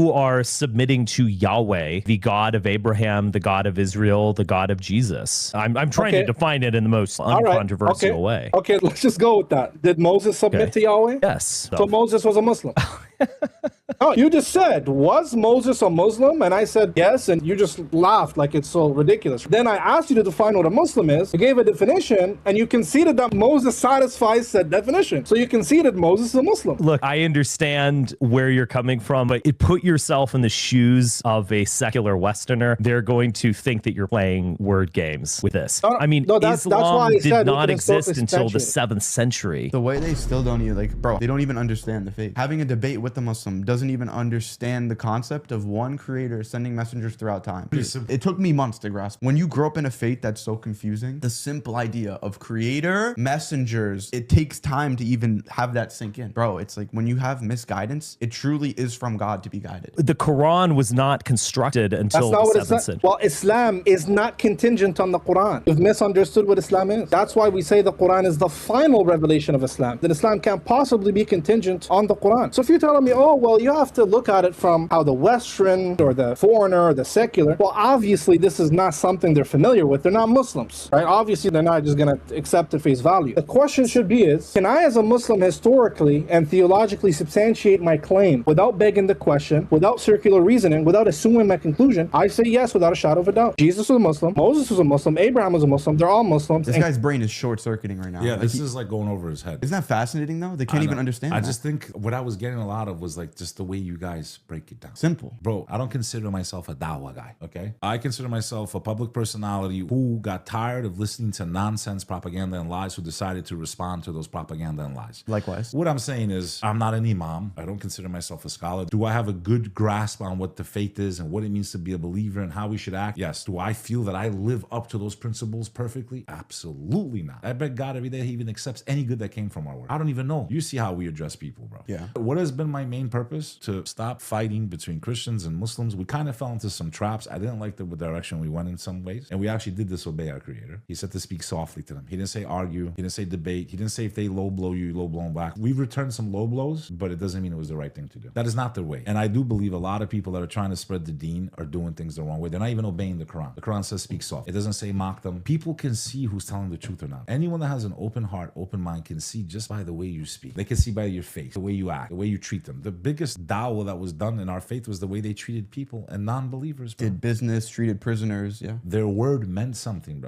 you are submitting to Yahweh, the God of Abraham, the God of Israel, the God of Jesus. I'm trying to define it in the most uncontroversial way. Okay, let's just go with that. Did Moses submit to Yahweh? Yes. So Moses was a Muslim. Oh, you just said, was Moses a Muslim? And I said, yes, and you just laughed like it's so ridiculous. Then I asked you to define what a Muslim is. You gave a definition, and you conceded that Moses satisfies said definition. So you conceded Moses is a Muslim. Look, I understand where you're coming from, but put yourself in the shoes of a secular Westerner. They're going to think that you're playing word games with this. Islam did not exist until the 7th century. The way they still don't even, bro, they don't even understand the faith. Having a debate with the Muslim doesn't even understand the concept of one creator sending messengers throughout time. It took me months to grasp. When you grow up in a faith that's so confusing, the simple idea of creator, messengers, it takes time to even have that sink in. Bro, it's like when you have misguidance, it truly is from God to be guided. The Quran was not constructed until the 7th century. Well, Islam is not contingent on the Quran. You've misunderstood what Islam is. That's why we say the Quran is the final revelation of Islam. That Islam can't possibly be contingent on the Quran. So if you're telling me, oh, well, you have to look at it from how the Western or the foreigner or the secular, well, obviously this is not something they're familiar with. They're not Muslims, right? Obviously they're not just going to accept at face value. The question should be is, can I as a Muslim historically and theologically substantiate my claim without begging the question, without circular reasoning, without assuming my conclusion? I say yes without a shadow of a doubt. Jesus was a Muslim, Moses was a Muslim, Abraham was a Muslim, they're all Muslims. This guy's brain is short-circuiting right now. Yeah, this is like going over his head. Isn't that fascinating though? They can't even understand I just think what I was getting a lot of was like just the way you guys break it down. Simple. Bro, I don't consider myself a dawah guy, okay? I consider myself a public personality who got tired of listening to nonsense propaganda and lies, who decided to respond to those propaganda and lies. Likewise. What I'm saying is I'm not an imam. I don't consider myself a scholar. Do I have a good grasp on what the faith is and what it means to be a believer and how we should act? Yes. Do I feel that I live up to those principles perfectly? Absolutely not. I bet God every day he even accepts any good that came from our word. I don't even know. You see how we address people, bro. Yeah. What has been my main purpose? To stop fighting between Christians and Muslims. We kind of fell into some traps. I didn't like the direction we went in some ways. And we actually did disobey our creator. He said to speak softly to them. He didn't say argue. He didn't say debate. He didn't say if they low blow you, low blow them back. We've returned some low blows, but it doesn't mean it was the right thing to do. That is not the way. And I do believe a lot of people that are trying to spread the deen are doing things the wrong way. They're not even obeying the Quran. The Quran says speak soft. It doesn't say mock them. People can see who's telling the truth or not. Anyone that has an open heart, open mind can see just by the way you speak. They can see by your face, the way you act, the way you treat them. The biggest dawah that was done in our faith was the way they treated people and non-believers, bro. Did business, treated prisoners, yeah. Their word meant something, bro.